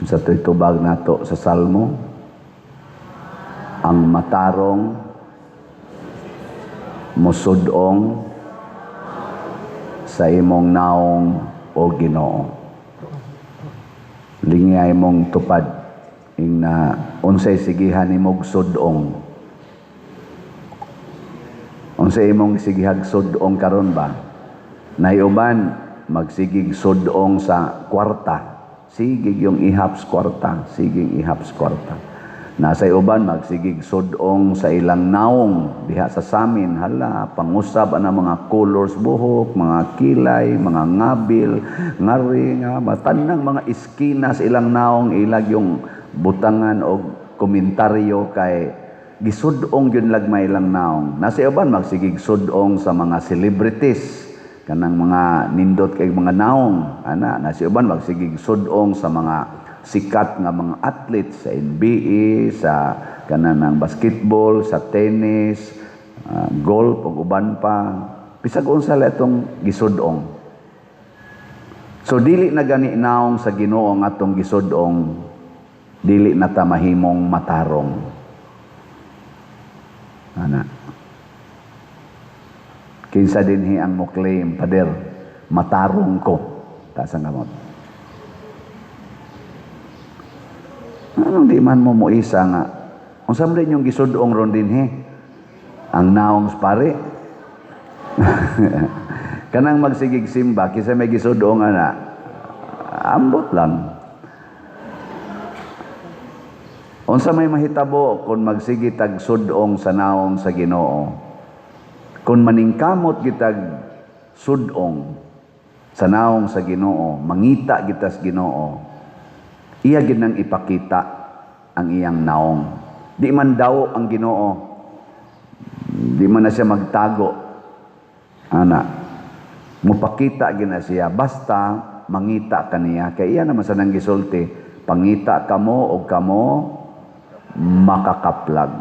Sa tubag nato sa Salmo, ang matarong musudong sa imong naong o Ginoo. Lingay mong tupad ing na unsay sigihan imong sudong. Unsay imong sigihag sudong karon ba? Naiuban magsigig sudong sa kwarta. Sigig yung ihaps kwarta, sigig ihaps kwarta. Nasa uban magsigig sudong sa ilang naong diha sa samin, hala pangusab ana mga colors buhok, mga kilay, mga ngabil, ngari nga matanang mga iskina sa ilang naong ilag yung butangan o komentaryo kay gisudong yun lagmay ilang naong. Nasa uban magsigig sudong sa mga celebrities, kanang mga nindot kay mga naong ana. Nasa uban magsigig sudong sa mga sikat nga mga athlete sa NBA, sa kanang basketball, sa tennis, golf ug uban pa. Bisag unsa la itong gisudong. So dili na gani naong sa Ginoo nga atong gisudong, dili na ta mahimong matarong. Ana. Kinsa dinhi ang mo claim, pader, matarong ko. Ta sa ngamot. Anong di man mo isa nga? Unsa man din yung gisudong ron dinhi? Ang naong pare. Kanang magsigig simba, kisa may gisudong ana, ambot lang. Unsa may mahitabo kung magsigi tag sudong sa naong sa Ginoo? Kung maningkamot gitag sudong sa naong sa Ginoo, mangita kita sa Ginoo, iya ginang ipakita ang iyang naong. Di man daw ang Ginoo, di man na siya magtago. Ana, mupakita gina siya, basta mangita kaniya. Kaya iya naman sa nang gisulti, pangita kamo o kamo makakaplag.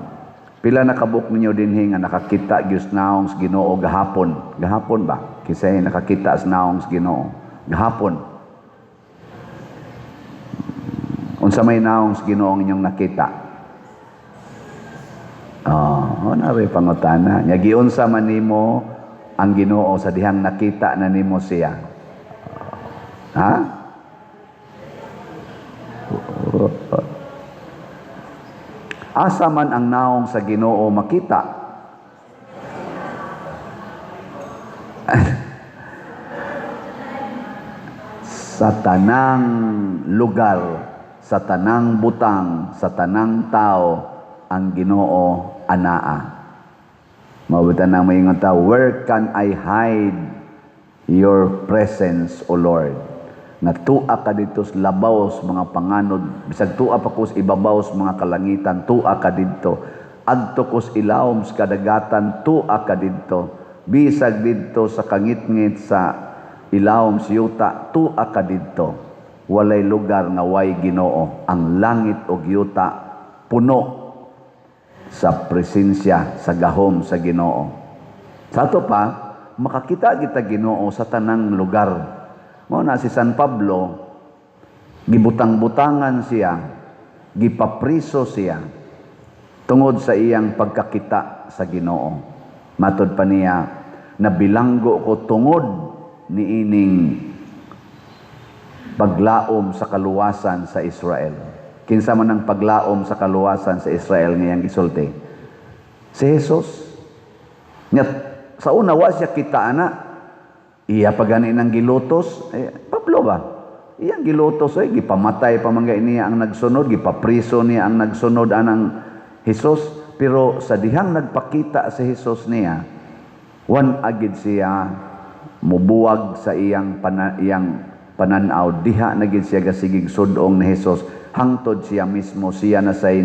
Pila nakabuk ninyo dinhi nga nakakita gyud naong sa Ginoo gahapon. Gahapon ba? Kisay nakakita sa naong sa Ginoo gahapon. Unsa may naong sa Ginoo inyong nakita? Naray pangutana. Nya giunsa man nimo ang Ginoo sa dihang nakita na nimo siya? Ha? Asa man ang naong sa Ginoo makita? Sa tanang lugar, sa tanang butang, sa tanang tao, ang Ginoo anaa. Mabutan na may nga tao, where can I hide your presence, O Lord? Natua ka dito sa labaw mga panganod, bisag tua pa ko sa ibabaw sa mga kalangitan, tua ka dito. Adto ko sa ilawom sa kadagatan, tua ka dito. Bisag dito sa kangit-ngit sa ilawom sa yuta, tua ka dito. Walay lugar nga way Ginoo, ang langit ug yuta puno sa presensya sa gahom sa Ginoo. Sa ato pa, makakita kita Ginoo sa tanang lugar. Mao na si San Pablo, gibutang-butangan siya, gipapriso siya tungod sa iyang pagkakita sa Ginoo. Matod pa niya, nabilanggo ko tungod ni ining paglaom sa kaluwasan sa Israel. Kinsa man ang paglaom sa kaluwasan sa Israel ngayang gisulti? Si Jesus. Nya sa una wa siya kita ana. Iya pa gani nang gilutos, Pablo ba? Iyang gilutos gipamatay pa man niya ang nagsunod, gipapriso niya ang nagsunod anang Hesus, pero sa dihang nagpakita si Hesus niya, wan agid siya mubuwag sa iyang pananaw, diha na gid siya gasigig sudong ni Hesus, hangtod siya mismo siya na say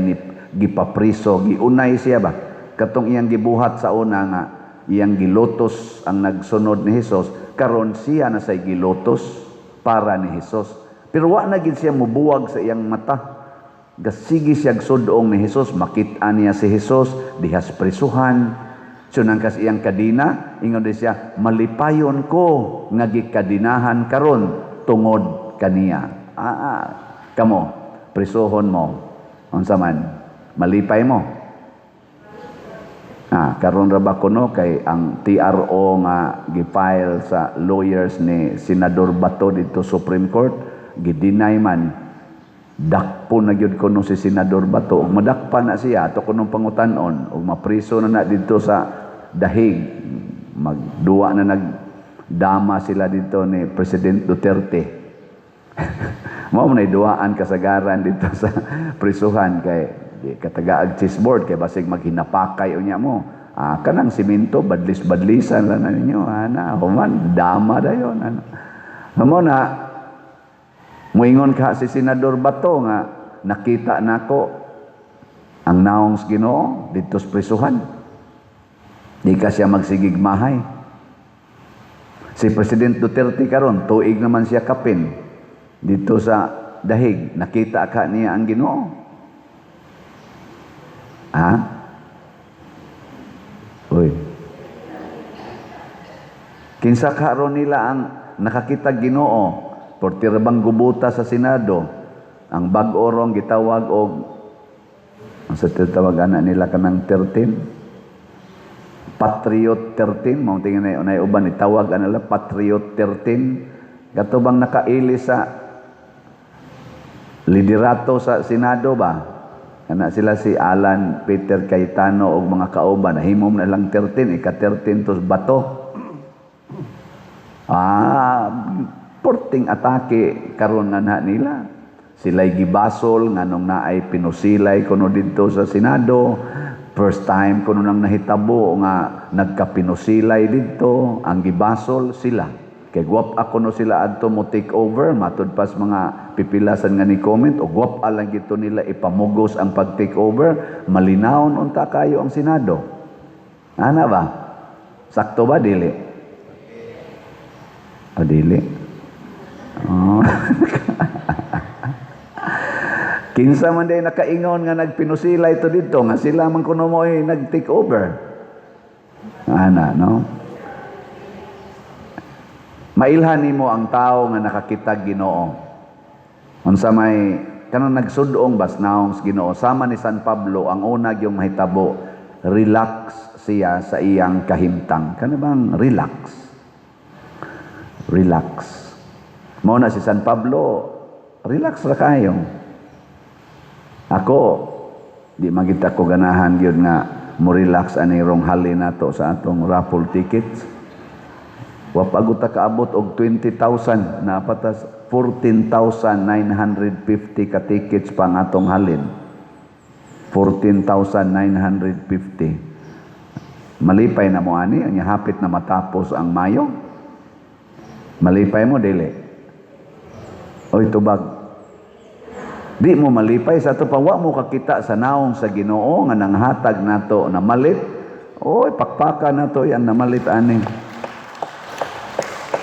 gipapriso, giunay siya ba? Katong iyang gibuhat sa una nga iyang gilutos ang nagsunod ni Hesus, karon siya na say gilutos para ni Hesus. Pero wa na gid siya mubuwag sa iyang mata. Gasigi siya sudong ni Hesus, makit-an niya si Hesus dihas prisuhan. Sunang kas iyang kadina, ingon di siya, malipayon ko nga gikadinahan karon tungod kaniya. Kamo, prisuhon mo. Unsa man, malipay mo. Karon ra ba kuno kay ang TRO nga gifile sa lawyers ni Senador Bato dito Supreme Court, gidinay man. Dakpo na gyud kuno si Senador Bato, ug madakpa na siya ato kunong pangutan-on, ug mapriso na dito sa dahig. Magduwa na nagdama sila dito ni President Duterte. Mao man duwaan kasagaran dito sa prisuhan kay katagaag chessboard kay basig maghinapakay unya mo. Kanang simento badlis-badlisan lang na ninyo human dama dayon mo na muingon ka si Senador Bato nga nakita nako ang naong sa Ginoo dito sa prisuhan. Di ka siya magsigigmahay. Si President Duterte karon tuig naman siya kapin dito sa dahig, nakita ka niya ang Ginoo. Uy. Kinsa karon nila ang nakakita Ginoo? Portirbang gubuta sa Senado. Ang bag-orong gitawag og ang sa tawag ana nila kanang 13. Patriot 13, mao tingin na uban itawag nila Patriot 13. Katubang nakaili sa liderato sa Senado ba? Kana sila si Alan Peter Cayetano og mga kauban, nahimom na lang 13, ika-13 tos Bato. Porting atake karon na nila. Sila'y gibasol nganong naay pinusilay kuno dito sa Senado. First time kuno nang nahitabo nga nagkapinusilay dito, ang gibasol sila. Kay guwap ako no sila adto mo take over, matud pas mga pipilasan nga ni comment, o guwap alang gito nila ipamugos ang pag-take over, malinawon unta kayo ang Senado. Ana ba? Sakto ba, dili? Dili? Kinsa man day nakaingon nga nagpinusila ito dito, nga sila man kuno mo nag-take over. Ana, no? Mailhan nimo ang tao nga nakakita Ginoo. Unsa may kanang nagsudong basnaong sa Ginoo, sama ni San Pablo ang una gyung mahitabo, relax siya sa iyang kahimtang. Kana bang relax? Relax. Mao na si San Pablo, relax ra kayo. Ako, di magita ko ganahan gyud nga mo relax ani rong halin nato sa atong raffle tickets. Wapagot ta kaabot og 20,000 na patas 14,950 ka tickets pang atong halin. 14,950. Malipay na mo ani, anya hapit na matapos ang Mayo. Malipay mo dili. Oy tubag. Di mo malipay sa to pa wa mo kakita sa naong sa Ginoo nga nanghatag nato na malit. Oy pakpaka nato yan na malit ani.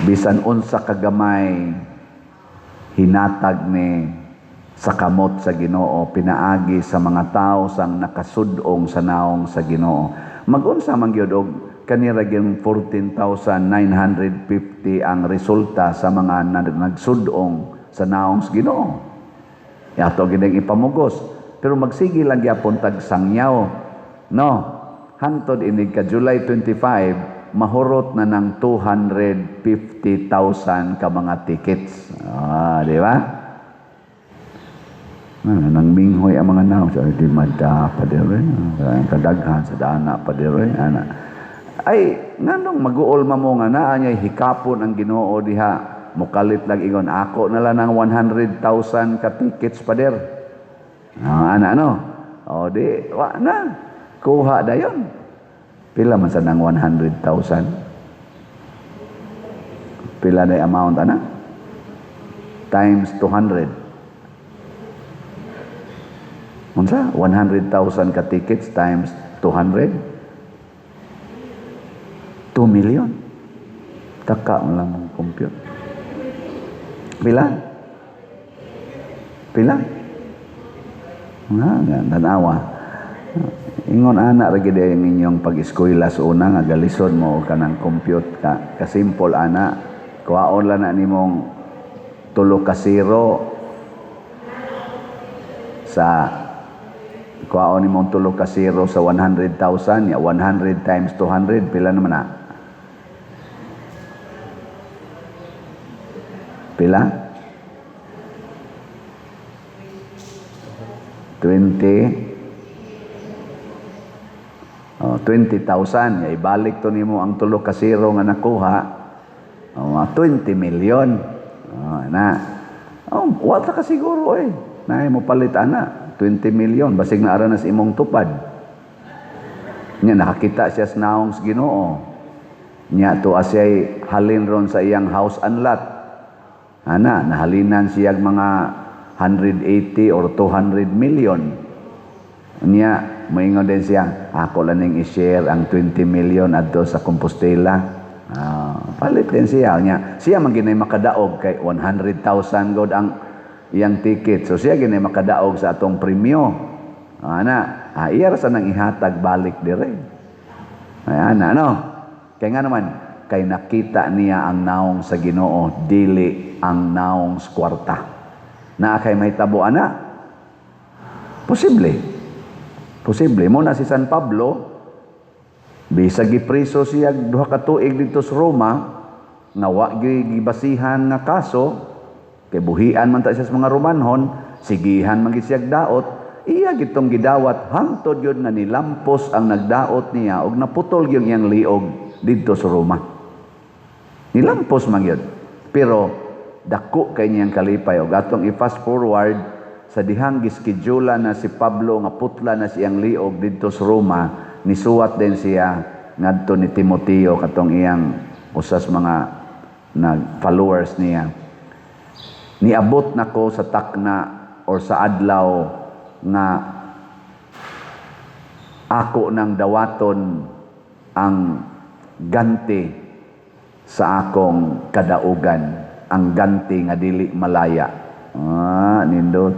Bisan unsa kagamay hinatag ni sa kamot sa Ginoo, pinaagi sa mga tao sang nakasudong sa naong sa Ginoo. Magunsa man gyud og kanira gyud 14,950 ang resulta sa mga nagsudong sa naong sa Ginoo. Yato gideng ipamugos, pero magsigi lang gyapon tag sangyaw. No, hantod inig ka July 25 mahurot na ng 250,000 ka mga tickets. Di ba? Nang minghoy ang mga naong. So, di mada pa di rin. Kadaghan sa dana pa di rin. Ay, nganong mag-uolma mo nga na, anyay hikapon ang Ginoo diha. Mukalit lang ingon. Ako na lang ng 100,000 ka tickets pa der. Ano? O di, wa na. Kuha da yun. Pila man sa nang 100,000? Pila na amount, ana? Times 200. Unsa? 100,000 ka tickets times 200? 2 million. Taka mo lang ang compute. Pila? Pila? Tanawa. Ingon ana ra gid ang inyong pag-eskwela sa una nga galisod mo kanang compute ka simple ana kuhaon lang na nimong 3 ka 0 sa kuhaon ni mong tulo ka zero sa 100,000, ya 100 times 200 pila naman na? Pila? 20,000. Ya ibalik to nimo ang tulo ka zero nga nakuha. 20 million. Wala ka siguro na mo palit ana 20 million basig na ara na sa imong tupad. Nya nakakita siya sa naong sa Ginoo. Nya to asay halin ron sa iyang house and lot. Nahalinan siya mga 180 or 200 million. Nya moingon din siya, ako lang ning i-share ang 20 million adto sa Compostela. Palit din siya. Siya man ginay makadaog kay 100,000 god ang iyang ticket. So siya ginay makadaog sa atong premyo. Iya ra sa nang ihatag balik dire. Kay nga naman, kay nakita niya ang naong sa Ginoo, dili ang naong sa kwarta. Kay mahitabo ana? Posible. Muna si San Pablo, bisag gipriso siya 2 ka tuig dito sa Roma, nga wa gibasihan nga kaso, kay buhian man ta siya sa mga Romanhon, sigihan man gid siya daot, iya gitong gidawat hangtod yun nga nilampos ang nagdaot niya og naputol yung iyang liog dito sa Roma. Nilampos man yun. Pero dako kay niyang kalipay og atong i-fast forward sa dihang gischedule na si Pablo nga putla na siyang liog dito sa Roma, nisuwat din siya ngadto ni Timoteo katong iyang usas mga followers niya. Niabot nako sa takna or sa adlaw nga ako nang dawaton ang ganti sa akong kadaugan, ang ganti nga dili malaya. Nindot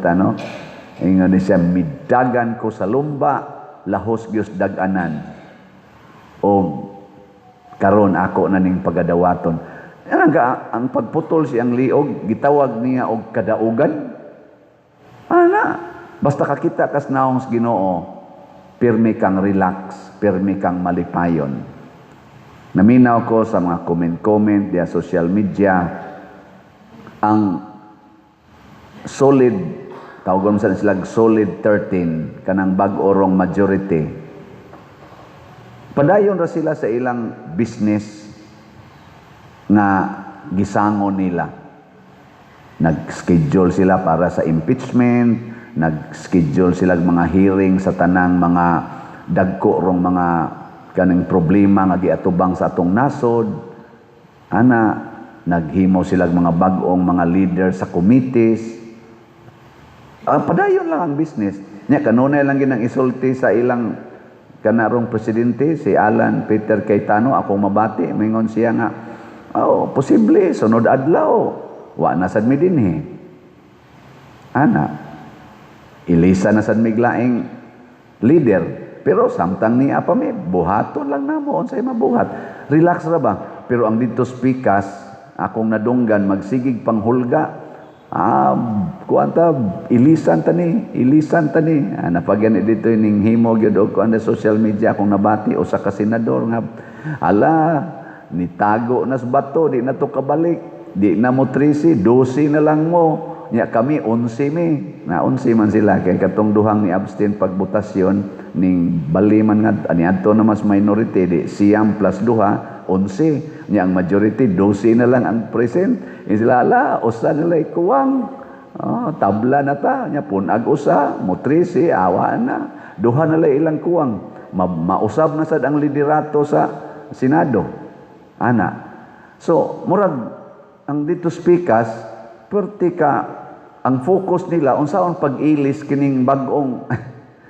ingon ni siya, midagan ko sa lumba, lahos gyud dag-anan. O karon ako na ning pagadawaton. Ang pagputol siyang liog, gitawag niya og kadaugan. Basta kakita kas naong sa Ginoo, pirmi kang relax, pirmi kang malipayon. Naminaw ko sa mga comment diya social media, ang solid, tawagon sa sila solid 13, kanang bag-orong majority. Padayon ra sila sa ilang business nga gisangon nila. Nag-schedule sila para sa impeachment, nag-schedule sila mga hearing sa tanang mga dagko rong mga kaning problema nga giatubang sa atong nasod. Naghimo sila mga bag-ong mga leader sa committees. Padayon lang ang business. Kanunay lang ginang isulti sa ilang kanarong presidente, si Alan Peter Cayetano, akong mabati, mingon siya nga, posible, sunod adlaw, wa na sad mi dinhi. Ilisa na sad miglaing leader, pero samtang niya pa mi, buhaton lang namo, unsay mabuhat. Relax ra ba? Pero ang dito speakas, akong nadunggan, magsigig panghulga, ilisan tani. Napagyan dito ning himo gyud og kuan sa social media akong nabati usa ka senador nga nitago na sa bato, di na to kabalik, di na mo 13, 12 na lang mo. Nya kami 11 mi. Na 11 man sila kay katong duhang ni abstain pagbutasyon ning baliman nga ani adto na mas minority di siyam plus duha 11. Nya ang majority 12 na lang ang present. Sila usa nila ikuwang tabla na ta nya punag usa mo 13 awa na duha na lang ilang kuwang mausab na sad ang liderato sa Senado. So murag ang dito speakers perti ka ang focus nila unsaon pag-ilis kining bag-ong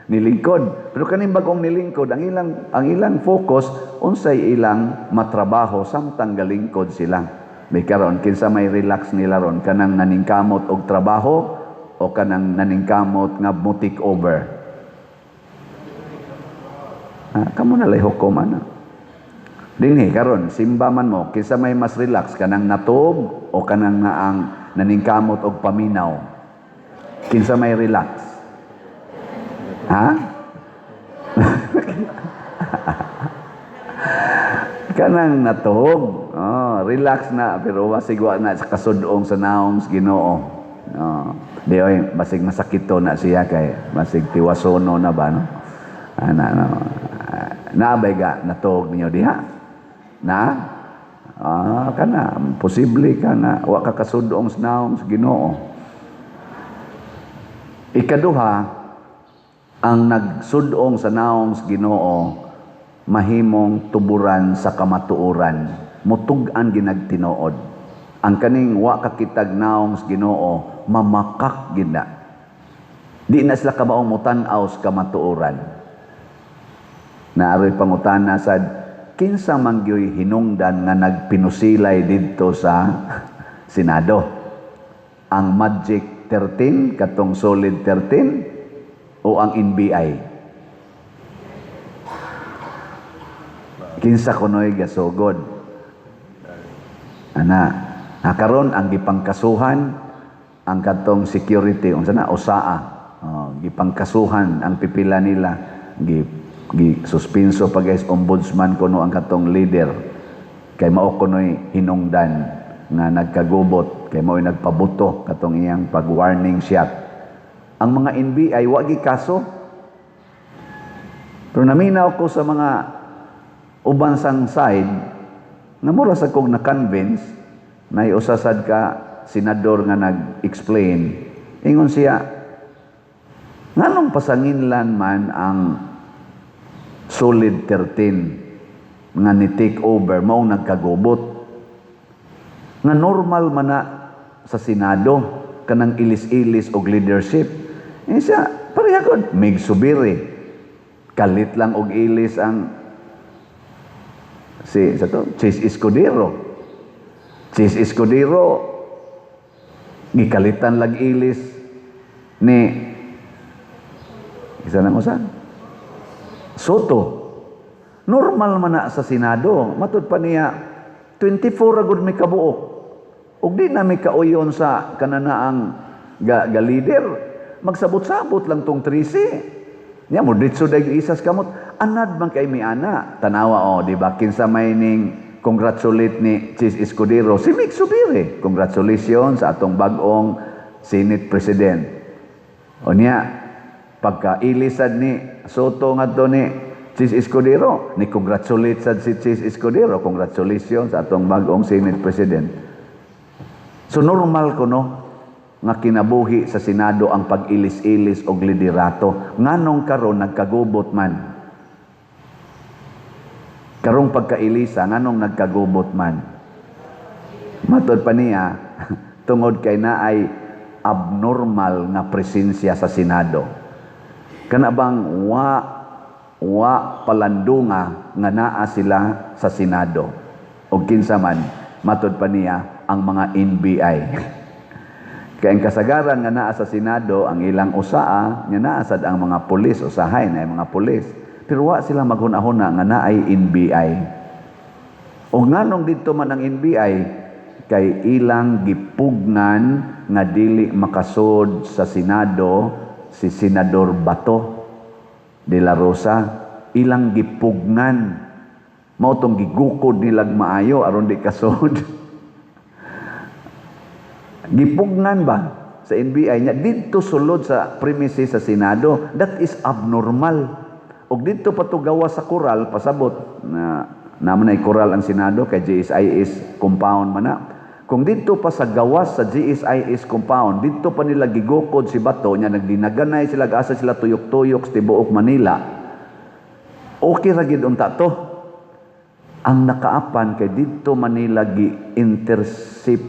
nilingkod. Pero kaning bag-ong nilingkod ang ilang focus unsay ilang matrabaho samtang galingkod sila. May karon kinsa may relax nila ron kanang naningkamot og trabaho o kanang naningkamot nga mo take over. Kamo na lay hukom dinhi karon simba man mo kinsa may mas relax kanang natog o kanang naang naningkamot og paminaw. Kinsa may relax? Ha? Kanang natuog. Oh, relax na pero basig wa na sa kasudong sa naong sa Ginoo. Oh, di oy basig masakit to na siya kay basig tiwasono na ba no? Ana no. Naabay ga natuog ninyo diha. Na? Kana posible kana wa ka kasudong sa naong sa Ginoo. Ikaduha, ang nagsudong sa naong sa Ginoo mahimong tuburan sa kamatuoran, mutug-an ginagtinuod. Ang kaning wa kakitag naong sa Ginoo mamakak gina. Di na sila kabaong mutan-aw sa kamatuoran. Naaroy pangutana sad kinsa man gyoy hinungdan nga nagpinusilay didto sa Senado. Ang Magic 13 katong Solid 13 o ang NBI? Kinsa kunoy gasugod? Karon ang gipangkasuhan ang katong security unsa na usaa. Gipangkasuhan ang pipila nila suspenso pa guys ombudsman kuno ang katong leader kay mao kunoy hinungdan nga nagkagubot kay mao'y nagpabuto katong iyang pag-warning shot. Ang mga NBI wa gi kaso. Pero naminaw ko sa mga uban sang side na mura sa kong na-convince na iusasad ka senador nga nag-explain ingon siya nganong pasanginlan man ang Solid 13 nga ni take over mao nagkagubot nga normal man na sa Senado kanang ilis-ilis og leadership siya parehagod mig subiri kalit lang og ilis ang Chis Escudero. Chis Escudero gikalitan lag ilis ni isa nang usan Soto. Normal man na sa Senado. Matud pa niya 24 agud may kabuok. Ug di na may kauyon sa kananaang ga leader. Magsabot-sabot lang tong 13. Nya mo ditso dag isas kamot. Anad man kay mi ana. Tanawa di ba kinsa may ning congratulate ni Chis Escudero si Mig Subiri. Congratulations sa atong bag-ong Senate President. O niya pagka-ilisad ni Soto ngadto ni Chis Escudero, ni congratulate sad si Chis Escudero. Congratulations sa atong bag-ong Senate President. So normal ko no nga kinabuhi sa Senado ang pag-ilis-ilis og liderato. Nganong karon nagkagubot man. Karong pagkailisa, nganong nagkagubot man? Matod pa niya, tungod kay naay abnormal na presensya sa Senado. Kana bang wa palandunga nga naa sila sa Senado. O kinsa man, matod pa niya, ang mga NBI. Kaya ang kasagaran nga naa sa Senado, ang ilang usaa, nga naasad ang mga pulis, usahay na mga pulis. Pero wa sila maghunahuna nga naay NBI. O nganong dito man ang NBI, kay ilang gipugnan nga dili makasud sa Senado si Senador Bato de la Rosa. Ilang gipugnan. Mao tong gigukod nilag maayo aron di kasud. Gipugnan ba sa NBI nya dito sulod sa premises sa Senado? That is abnormal. Og dito pa to gawa sa koral pasabot na naman ay koral ang Senado kay GSIS compound man na. Kung dito pa sa gawas sa GSIS compound, dito pa nila gigukod si Bato nya nagdinaganay sila asa sila tuyok-tuyok sa tibuok Manila. Okay ra gid unta to. Ang nakaapan kay dito Manila gi-intercept,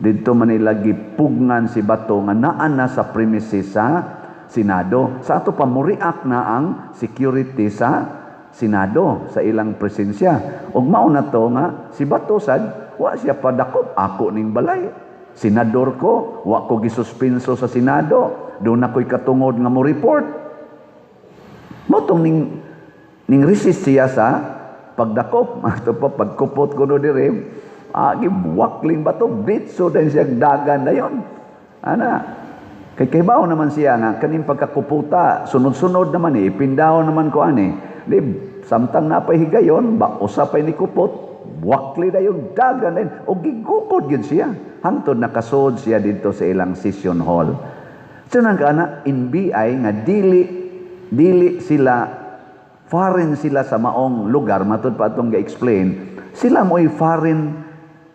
dito Manila gipugnan si Bato nga naa na sa premises sa Senado. Sa ato pa muriak na ang security sa Senado sa ilang presensya. Ug mao na to nga si Bato sad wa siya padakop ako ning balay. Senador ko, wa ko gisuspenso sa Senado. Doon ako'y katungod nga mo report. Motong ning resist siya sa pagdakop. Ato pa pagkupot ko do dire. Gibuwakling Bato bitso din siya dagan dayon. Ana Kay bao naman siya nga kaning pagkakuputa, sunod-sunod naman ipindaw naman ko ani. Di samtang napahigayon, ba usapay ni kupot, wakli na yung dagan din o gigukod yun siya. Hangtod nakasod siya dito sa ilang session hall. So nang kana NBI nga dili sila foreign sila sa maong lugar, matud pa atong ga-explain. Sila mo'y foreign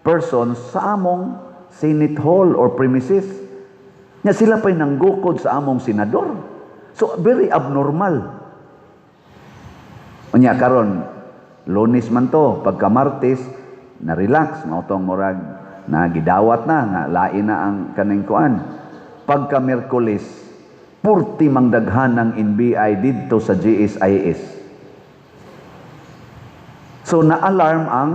persons sa among Senate Hall or premises. Nga sila pa'y nanggukod sa among senador. So, very abnormal. Unya, karon Lunes man to, pagka Martes, na-relax, mautong murag, na gidawat na, nga lain na ang kaning kuan. Pagka Miyerkules, purti mangdaghan ng NBI dito sa GSIS. So, na-alarm ang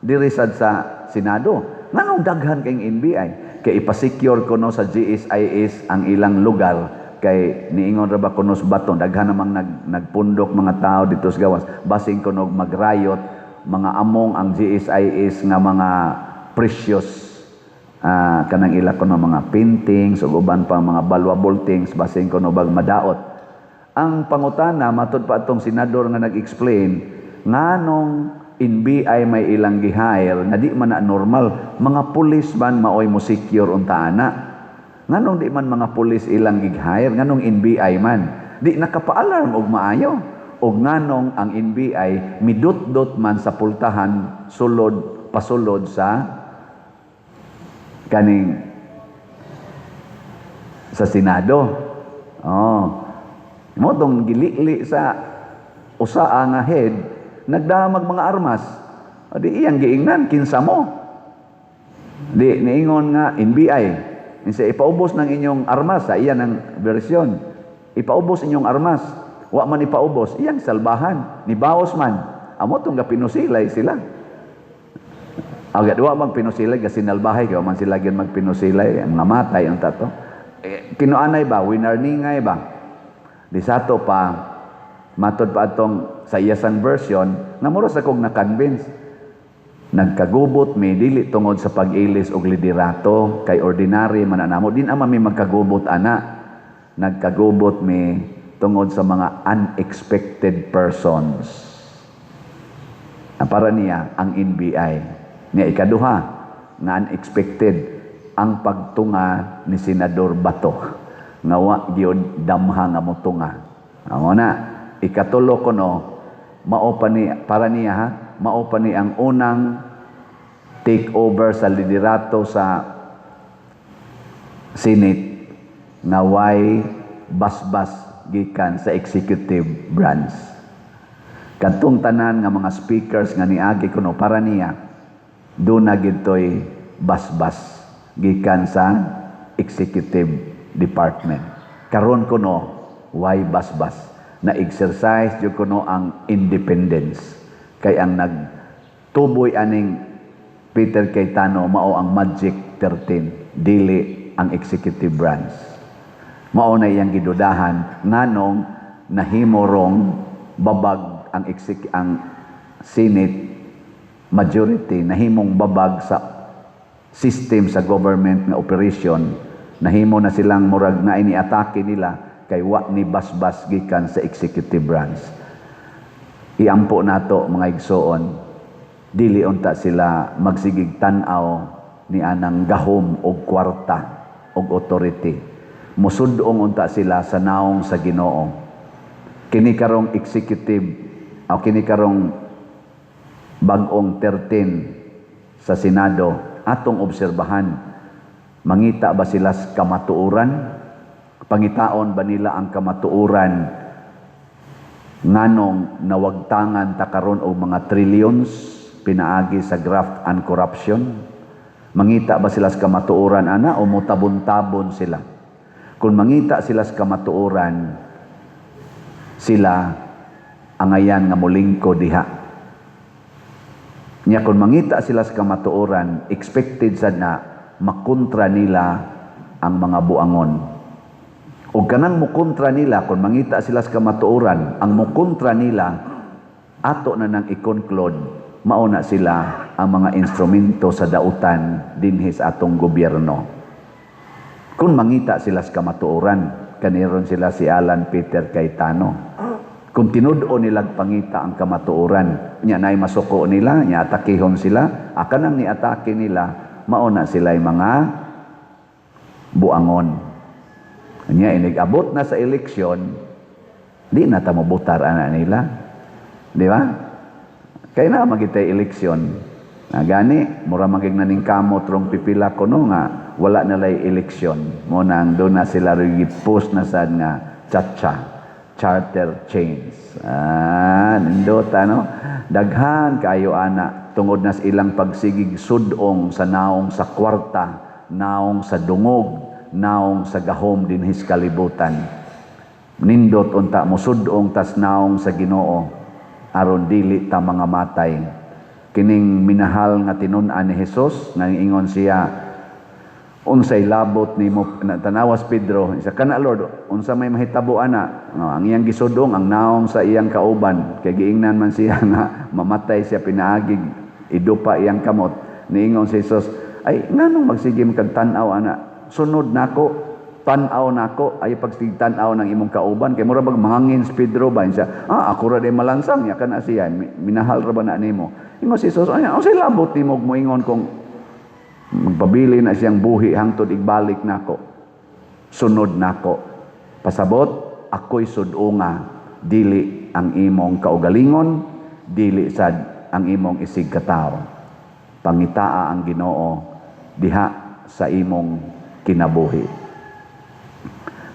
dirisad sa Senado. Nganong daghan kayong NBI? Kay ipasecure ko no sa GSIS ang ilang lugar kay niingon ra ba kuno sa baton daghan namang nagpundok mga tao dito sa gawas basing kuno magrayot mga among ang GSIS nga mga precious kanang ila kuno mga paintings ug uban pa mga valuable things basing kuno bag madaot. Ang pangutana matud pa atong senador nga nag-explain nganong NBI may ilang gihire nga di man na normal mga pulis man maoy mo secure unta ana nganong di man mga pulis ilang gihire nganong NBI man di nakapa-alarm og maayo og nganong ang NBI midot-dot man sa pultahan pasulod sa kaning sa Senado. Mo tong gilili sa usa nga head nagdamag mga armas. O di iyang giingnan, kinsa mo. Di, niingon nga, NBI. Insa ipaubos ng inyong armas, sa iyan ang versyon. Ipaubos inyong armas. Wa man ipaubos, iyang salbahan. Ni Baos man. Amo itong pinusilay sila. Agad, wa mang pinusilay, kasi nalbahay, kaya man sila gyud magpinusilay, ang namatay ang tato. Kinuanay ba? Winarningay ba? Di sato pa, matod pa atong sa iyasang version, nga moros akong na-convince. Nagkagubot may dili tungod sa pag-ilis og liderato, kay ordinary man anamo. Din ama may magkagubot ana. Nagkagubot may tungod sa mga unexpected persons. Para niya, ang NBI. Niya ikaduha, nga unexpected, ang pagtunga ni Senador Bato. Nga wa gyud damha nga motunga. Amo na, ikatulo ko no, mao pa ni para niya ha, mao pa ni ang unang take over sa liderato sa Senate nga way basbas gikan sa executive branch. Kadtong tanan nga mga speakers nga niagi kuno para niya do na gidtoy basbas gikan sa executive department. Karon kuno way basbas na exercise jud kuno ang independence kay ang nagtuboy aning Peter Cayetano mao ang Magic 13 dili ang executive branch. Mao na iyang gidudahan nganong nahimo rong babag ang Senate majority nahimong babag sa system sa government nga operation, nahimo na silang murag na iniatake nila kay wa ni basbas gikan sa executive branch. Iampo nato mga igsoon, dili unta sila magsigig tan-aw ni anang gahom og kwarta og authority. Musudong unta sila sa naong sa Ginoo. Kini karong executive o kini karong bag-ong 13 sa Senado atong obserbahan, mangita ba sila sa kamatuoran? Pangitaon ba nila ang kamatuoran nganong nawagtangan ta karon og mga trillions pinaagi sa graft and corruption? Mangita ba sila sa kamatuoran ana o mutabon-tabon sila? Kung mangita sila sa kamatuoran, sila angayan nga molingko diha. Nya kung mangita sila sa kamatuoran, expected sad na makontra nila ang mga buangon. O kanang mukontra nila, kung mangita sila sa kamatuoran, ang mukontra nila, ato na nang i-conclude, mauna sila ang mga instrumento sa dautan dinhi sa atong gobyerno. Kung mangita sila sa kamatuoran, kaniron sila si Alan Peter Cayetano. Kung tinudo nilag pangita ang kamatuoran, nya nay masuko nila, nya atakihon sila, akan ang niatake nila, mauna sila mga buangon. Nya inigabot na sa eleksyon, di na ta mabutar ana nila. Di ba? Kaya na magitay eleksyon. Gani, mura magig naning kamot rong pipila ko no nga, wala na lay eleksyon. Muna ang doon na sila post na sad nga chacha. Charter chains. Nindot, ano? Daghan kayo ana tungod na sa ilang pagsigig sudong sa naong sa kwarta, naong sa dungog, naong sa gahom dinhis kalibutan. Nindot unta mo sudong tas naong sa Ginoo aron dili ta mga matay. Kining minahal nga tinun-an ni Hesus nga ingon siya, unsay labot nimo tanawas Pedro isa kana Lord unsa may mahitabo ana ang iyang gisudong ang naong sa iyang kauban kay giingnan man siya nga mamatay siya pinaagig idupa iyang kamot niingon si Jesus ay nganong magsigim kag tan-aw ana sunod nako tan-aw nako ay pagsig tan-aw ng imong kauban kay mura bag mangangin si Pedro ba siya ako ra day malansang ya kana siya minahal ra ba na nimo ingon si Jesus ay unsay labot nimo moingon kung magpabili na siyang buhi hangtod igbalik nako. Sunod nako. Pasabot, ako'y sudunga, dili ang imong kaugalingon, dili sad ang imong isig katao. Pangitaa ang Ginoo diha sa imong kinabuhi.